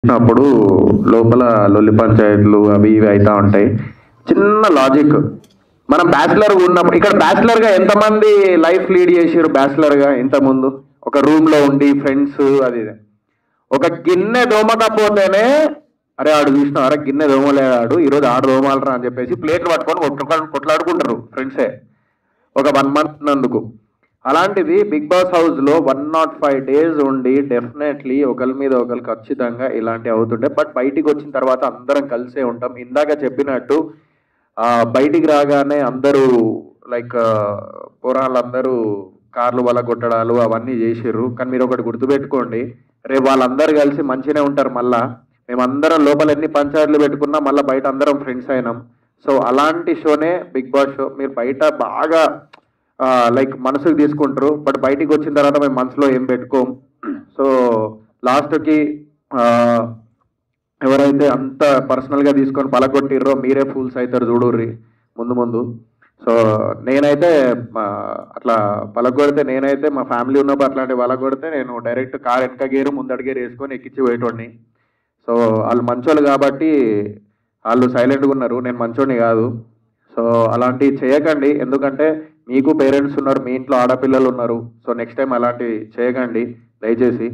అప్పుడు లోపల లొల్లి పంచాయతీలు అవి ఇవి అవుతా ఉంటాయి. చిన్న లాజిక్, మనం బ్యాచిలర్గా ఉన్నప్పుడు ఇక్కడ బ్యాచిలర్గా ఎంతమంది లైఫ్ లీడ్ చేసారు? బ్యాచిలర్గా ఇంతకుముందు ఒక రూమ్లో ఉండి ఫ్రెండ్స్ అది ఇది. ఒక గిన్నె దోమకపోతేనే అరే ఆడు చూసినా, అరే గిన్నె దోమలేడాడు ఈరోజు ఆడు దోమాలరా అని చెప్పేసి ప్లేట్లు పట్టుకొని కొట్లాడుకుంటారు ఫ్రెండ్సే ఒక 1 month నందుకు. అలాంటిది బిగ్ బాస్ హౌస్లో 105 days ఉండి డెఫినెట్లీ ఒకరి మీద ఒకరు ఖచ్చితంగా ఇలాంటివి అవుతుండే. బట్ బయటికి వచ్చిన తర్వాత అందరం కలిసే ఉంటాం. ఇందాక చెప్పినట్టు బయటికి రాగానే అందరూ లైక్ పోరాళ్ళందరూ కార్లు వల్ల కొట్టడాలు అవన్నీ చేసిర్రు. కానీ మీరు ఒకటి గుర్తుపెట్టుకోండి, రేపు వాళ్ళందరూ కలిసి మంచిగానే ఉంటారు. మళ్ళా మేమందరం లోపల ఎన్ని పంచాయతీలు పెట్టుకున్నా మళ్ళీ బయట అందరం ఫ్రెండ్స్ అయినాం. సో అలాంటి షోనే బిగ్ బాస్ షో. మీరు బయట బాగా లైక్ మనసుకు తీసుకుంటారు, బట్ బయటికి వచ్చిన తర్వాత మేము మనసులో ఏం పెట్టుకోం. సో లాస్ట్కి ఎవరైతే అంత పర్సనల్గా తీసుకొని పలగొట్టిర్రో మీరే ఫూల్స్ అవుతారు చూడుర్రి ముందు ముందు. సో నేనైతే అట్లా పలగొడితే, నేనైతే మా ఫ్యామిలీ ఉన్నప్పుడు అట్లాంటి పలగొడితే నేను డైరెక్ట్ కార్ వెనక గేరు ముందడి గేరు వేసుకొని ఎక్కించి పోయేటోడిని. సో వాళ్ళు మంచోళ్ళు కాబట్టి వాళ్ళు సైలెంట్గా ఉన్నారు, నేను మంచోడిని కాదు. సో అలాంటివి చేయకండి, ఎందుకంటే మీకు పేరెంట్స్ ఉన్నారు, మీ ఇంట్లో ఆడపిల్లలు ఉన్నారు. సో నెక్స్ట్ టైం అలాంటివి చేయకండి దయచేసి.